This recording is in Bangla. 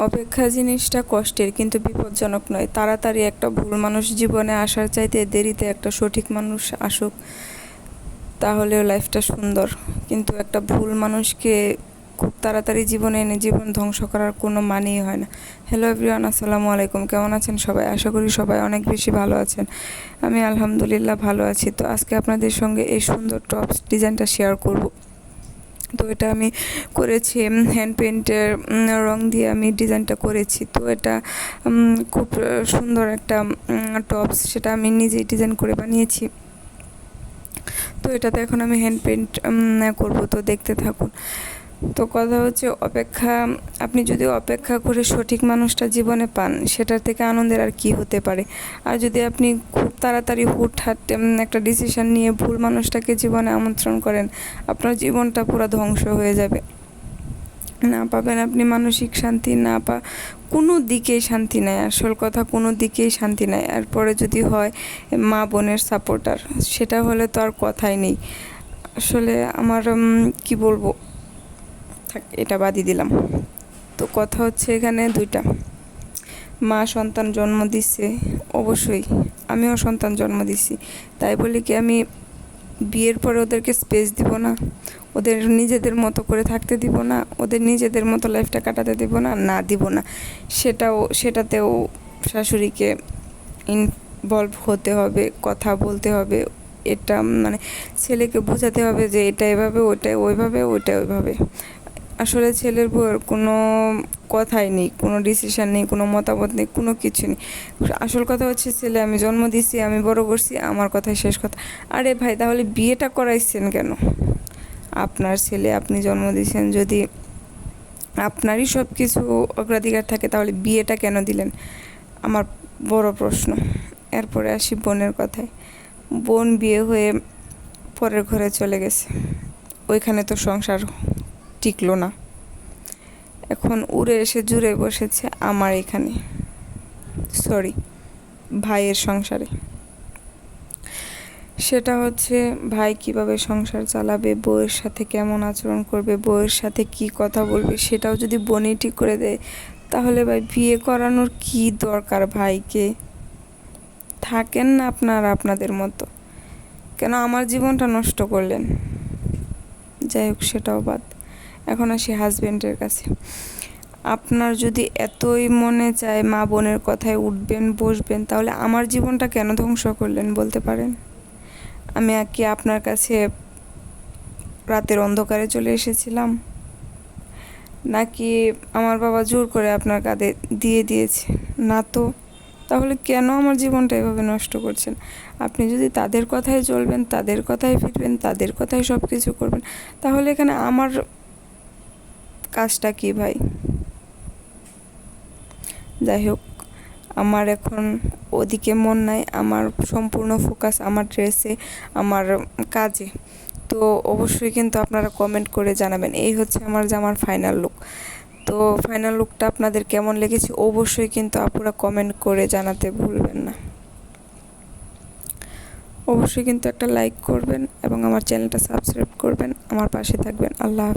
অপেক্ষা জিনিসটা কষ্টের কিন্তু বিপজ্জনক নয়। তাড়াতাড়ি একটা ভুল মানুষ জীবনে আসার চাইতে দেরিতে একটা সঠিক মানুষ আসুক, তাহলেও লাইফটা সুন্দর। কিন্তু একটা ভুল মানুষকে খুব তাড়াতাড়ি জীবনে এনে জীবন ধ্বংস করার কোনো মানেই হয় না। হ্যালো এভরিওয়ান, আসসালামু আলাইকুম। কেমন আছেন সবাই? আশা করি সবাই অনেক বেশি ভালো আছেন। আমি আলহামদুলিল্লাহ ভালো আছি। তো আজকে আপনাদের সঙ্গে এই সুন্দর টপস ডিজাইনটা শেয়ার করব। তো এটা আমি করেছি হ্যান্ড পেইন্টের রং দিয়ে আমি ডিজাইনটা করেছি। তো এটা খুব সুন্দর একটা টপস, সেটা আমি নিজেই ডিজাইন করে বানিয়েছি। তো এটাতে এখন আমি হ্যান্ড পেইন্ট করব, তো দেখতে থাকুন। তো কথা হচ্ছে অপেক্ষা, আপনি যদি অপেক্ষা করে সঠিক মানুষটা জীবনে পান, সেটার থেকে আনন্দের আর কি হতে পারে। আর যদি আপনি খুব তাড়াতাড়ি হুটহাট একটা ডিসিশন নিয়ে ভুল মানুষটাকে জীবনে আমন্ত্রণ করেন, আপনার জীবনটা পুরো ধ্বংস হয়ে যাবে। না পাবেন আপনি মানসিক শান্তি, কোনো দিকেই শান্তি নেই। আসল কথা, কোনো দিকেই শান্তি নেই। এরপরে যদি হয় মা বোনের সাপোর্টার, সেটা হলে তো আর কথাই নেই। আসলে আমার কি বলবো, থাক, এটা বাদই দিলাম। তো কথা হচ্ছে এখানে দুইটা, মা সন্তান জন্ম দিচ্ছে, অবশ্যই আমিও সন্তান জন্ম দিছি। তাই বলি কি আমি বিয়ের পরে ওদেরকে স্পেস দিব না, ওদের নিজেদের মতো করে থাকতে দিব না, ওদের নিজেদের মতো লাইফটা কাটাতে দিব না? না, দিব না। সেটাতেও শাশুড়িকে ইনভলভ হতে হবে, কথা বলতে হবে। এটা মানে ছেলেকে বোঝাতে হবে যে এটা এভাবে, ওটা ওইভাবে, ওইটা ওইভাবে। আসলে ছেলের বউয়ের কোনো কথাই নেই, কোনো ডিসিশন নেই, কোনো মতামত নেই, কোনো কিছু নেই। আসল কথা হচ্ছে ছেলে আমি জন্ম দিছি, আমি বড় করছি, আমার কথাই শেষ কথা। আরে ভাই, তাহলে বিয়েটা করাইছেন কেন? আপনার ছেলে, আপনি জন্ম দিয়েছেন, যদি আপনারই সব কিছু অগ্রাধিকার থাকে, তাহলে বিয়েটা কেন দিলেন? আমার বড় প্রশ্ন। এরপরে আসি বোনের কথায়। বোন বিয়ে হয়ে পরের ঘরে চলে গেছে, ওইখানে তো সংসার টিকলো না। এখন উড়ে এসে জুড়ে বসেছে আমার এখানে, সরি, ভাইয়ের সংসারে। সেটা হচ্ছে ভাই কিভাবে সংসার চালাবে, বউয়ের সাথে কেমন আচরণ করবে, বউয়ের সাথে কি কথা বলবে, সেটাও যদি বোনই ঠিক করে দেয়, তাহলে ভাই বিয়ে করানোর কি দরকার? ভাইকে থাকেন না আপনারা আপনাদের মতো, কেন আমার জীবনটা নষ্ট করলেন? যাই হোক, সেটাও বাদ। এখন আসি হাজব্যান্ডের কাছে। আপনার যদি এতই মনে চায় মা বোনের কথায় উঠবেন বসবেন, তাহলে আমার জীবনটা কেন ধ্বংস করলেন বলতে পারেন? আমি কি আপনার কাছে রাতের অন্ধকারে চলে এসেছিলাম, নাকি আমার বাবা জোর করে আপনার কাঁধে দিয়ে দিয়েছে? না তো। তাহলে কেন আমার জীবনটা এভাবে নষ্ট করছেন? আপনি যদি তাদের কথায় চলবেন, তাদের কথায় ফিরবেন, তাদের কথায় সব কিছু করবেন, তাহলে এখানে আমার কাজটা কি ভাই? যাই হোক, আমার এখন ওদিকে মন নাই, আমার সম্পূর্ণ ফোকাস আমার ড্রেসে, আমার কাজে। তো অবশ্যই কিন্তু আপনারা কমেন্ট করে জানাবেন। এই হচ্ছে আমার জামার ফাইনাল লুক। তো ফাইনাল লুকটা আপনাদের কেমন লেগেছে অবশ্যই কিন্তু আপনারা কমেন্ট করে জানাতে ভুলবেন না। অবশ্যই কিন্তু একটা লাইক করবেন এবং আমার চ্যানেলটা সাবস্ক্রাইব করবেন, আমার পাশে থাকবেন। আল্লাহ হাফেজ।